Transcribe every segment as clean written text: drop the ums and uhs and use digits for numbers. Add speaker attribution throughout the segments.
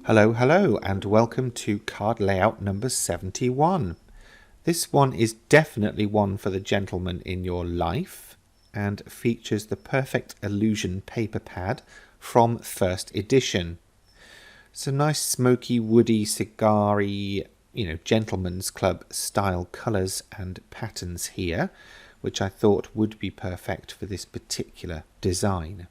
Speaker 1: Hello, and welcome to card layout number 71. This one is definitely one for the gentleman in your life and features the Perfect Illusion paper pad from first edition. It's a nice smoky, woody, cigar-y, gentleman's club style colours and patterns here, which I thought would be perfect for this particular design.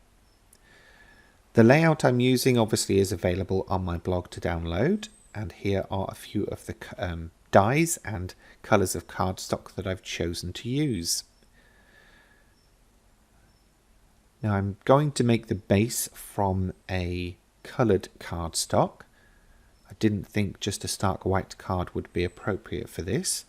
Speaker 1: The layout I'm using obviously is available on my blog to download, and here are a few of the dies and colours of cardstock that I've chosen to use. Now I'm going to make the base from a coloured cardstock. I didn't think just a stark white card would be appropriate for this,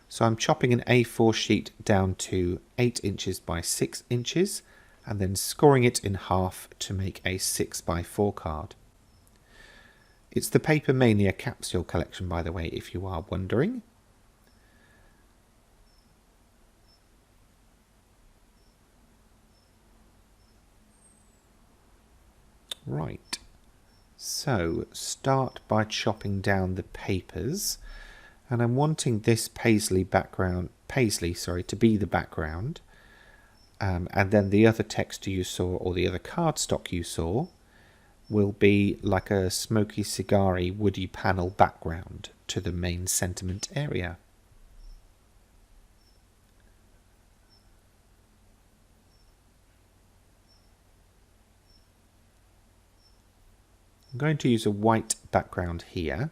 Speaker 1: so I'm chopping an A4 sheet down to 8 inches by 6 inches and then scoring it in half to make a 6x4 card. It's the Paper Mania capsule collection, by the way, if you are wondering. Right, so start by chopping down the papers, and I'm wanting this paisley to be the background. And then the other texture you saw, or the other cardstock you saw, will be like a smoky, cigar-y, woody panel background to the main sentiment area. I'm going to use a white background here.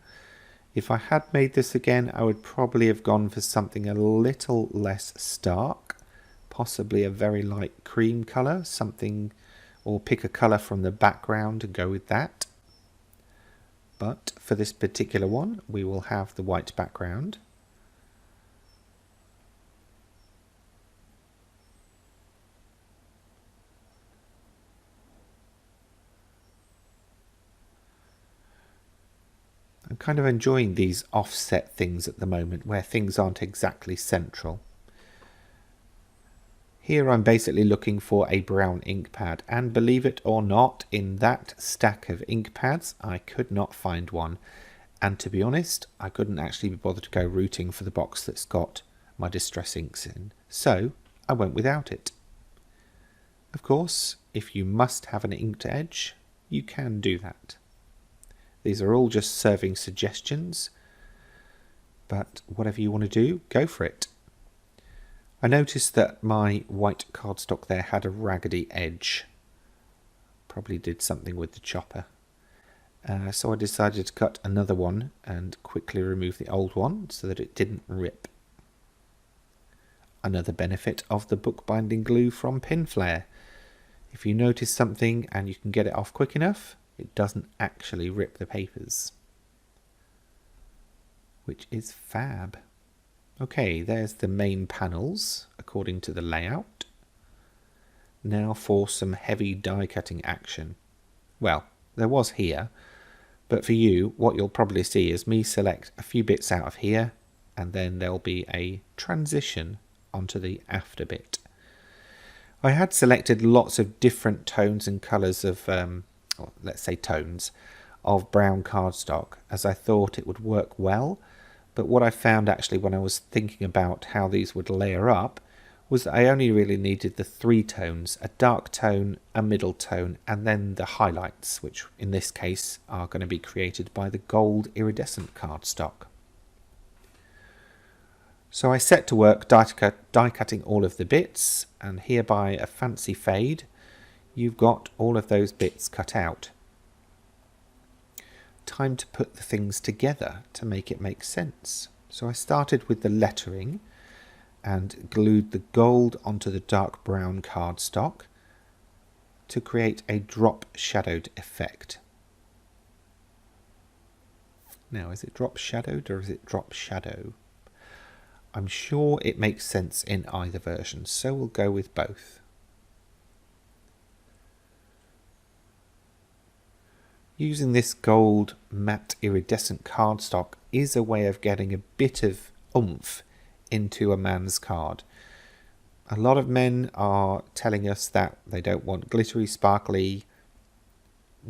Speaker 1: If I had made this again, I would probably have gone for something a little less stark. Possibly a very light cream colour, or pick a colour from the background and go with that. But for this particular one, we will have the white background. I'm kind of enjoying these offset things at the moment, where things aren't exactly central. Here I'm basically looking for a brown ink pad, and believe it or not, in that stack of ink pads I could not find one, and to be honest I couldn't actually be bothered to go rooting for the box that's got my distress inks in, so I went without it. Of course, if you must have an inked edge, you can do that. These are all just serving suggestions, but whatever you want to do, go for it. I noticed that my white cardstock there had a raggedy edge. Probably did something with the chopper. So I decided to cut another one and quickly remove the old one so that it didn't rip. Another benefit of the bookbinding glue from Pinflair. If you notice something and you can get it off quick enough, it doesn't actually rip the papers, which is fab. Okay, there's the main panels according to the layout. Now for some heavy die cutting action. Well, there was here, but for you, what you'll probably see is me select a few bits out of here, and then there'll be a transition onto the after bit. I had selected lots of different tones and colours of, let's say tones, of brown cardstock, as I thought it would work well. But what I found actually when I was thinking about how these would layer up was that I only really needed the 3 tones, a dark tone, a middle tone, and then the highlights, which in this case are going to be created by the gold iridescent cardstock. So I set to work die cutting all of the bits, and here by a fancy fade you've got all of those bits cut out. Time to put the things together to make it make sense. So I started with the lettering and glued the gold onto the dark brown cardstock to create a drop shadowed effect. Now, is it drop shadowed or is it drop shadow? I'm sure it makes sense in either version, so we'll go with both. Using this gold matte iridescent cardstock is a way of getting a bit of oomph into a man's card. A lot of men are telling us that they don't want glittery, sparkly,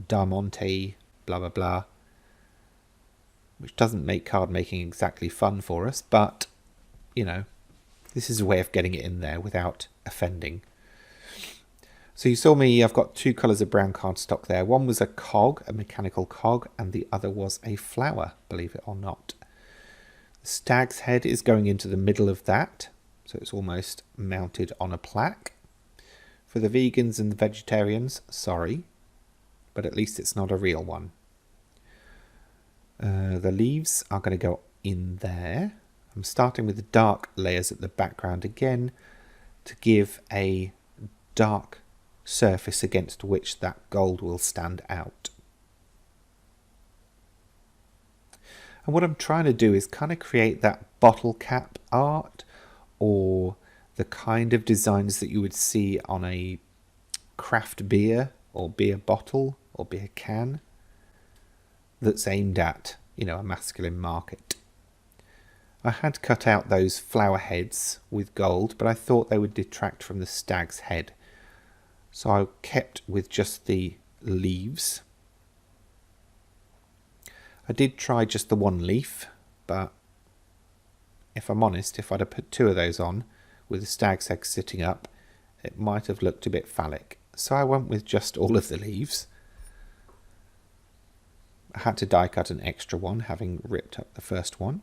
Speaker 1: diamante, blah blah blah. which doesn't make card making exactly fun for us, but, you know, this is a way of getting it in there without offending. So you saw me, I've got two colours of brown cardstock there. One was a cog, a mechanical cog, and the other was a flower, believe it or not. The stag's head is going into the middle of that, so it's almost mounted on a plaque. For the vegans and the vegetarians, sorry, but at least it's not a real one. The leaves are going to go in there. I'm starting with the dark layers at the background again to give a dark surface against which that gold will stand out. And what I'm trying to do is kind of create that bottle cap art, or the kind of designs that you would see on a craft beer or beer bottle or beer can that's aimed at, you know, a masculine market. I had cut out those flower heads with gold, but I thought they would detract from the stag's head. So I kept with just the leaves. I did try just the one leaf, but if I'm honest, if I'd have put two of those on with the stag's head sitting up, it might have looked a bit phallic. So I went with just all of the leaves. I had to die cut an extra one, having ripped up the first one.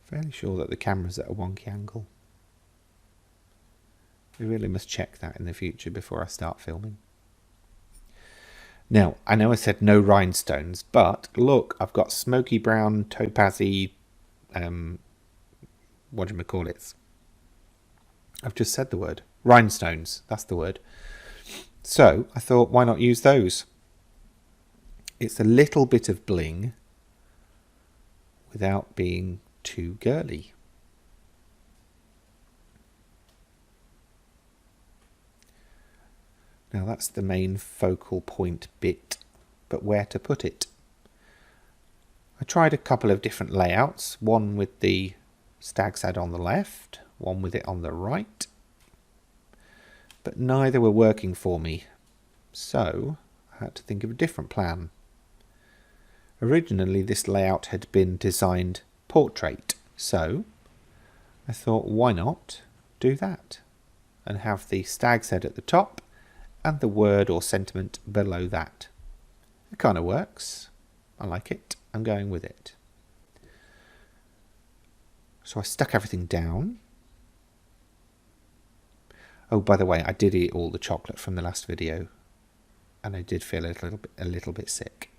Speaker 1: Fairly sure that the camera's at a wonky angle. We really must check that in the future before I start filming. Now, I know I said no rhinestones, but look, I've got smoky brown, topazzy, what do you call it? I've just said the word. Rhinestones, that's the word. So, I thought, why not use those? It's a little bit of bling without being too girly. Now that's the main focal point bit, but where to put it? I tried a couple of different layouts, one with the stag's head on the left, one with it on the right, but neither were working for me, so I had to think of a different plan. Originally this layout had been designed portrait, so I thought, why not do that and have the stag's head at the top and the word or sentiment below that. It kind of works. I like it. I'm going with it. So I stuck everything down. Oh, by the way, I did eat all the chocolate from the last video, and I did feel a little bit sick.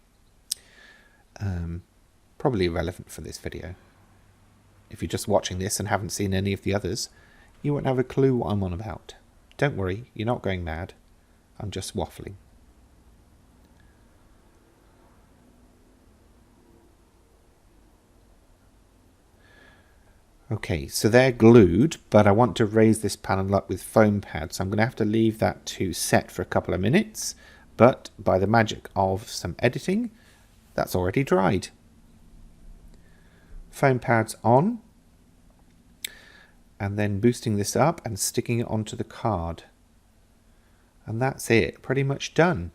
Speaker 1: Probably irrelevant for this video. If you're just watching this and haven't seen any of the others, you won't have a clue what I'm on about. Don't worry, you're not going mad. I'm just waffling. Okay, so they're glued, but I want to raise this panel up with foam pads, so I'm going to have to leave that to set for a couple of minutes, but by the magic of some editing, that's already dried. Foam pads on, and then boosting this up and sticking it onto the card. And that's it, pretty much done.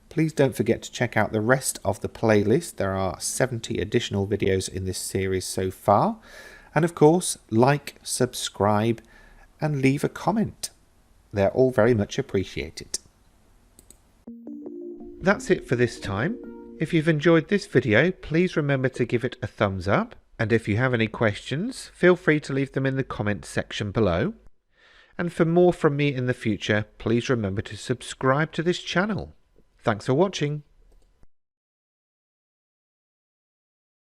Speaker 1: Please don't forget to check out the rest of the playlist. There are 70 additional videos in this series so far. And of course, like, subscribe, and leave a comment. They're all very much appreciated. That's it for this time. If you've enjoyed this video, please remember to give it a thumbs up. And if you have any questions, feel free to leave them in the comments section below. And for more from me in the future, please remember to subscribe to this channel. Thanks for watching.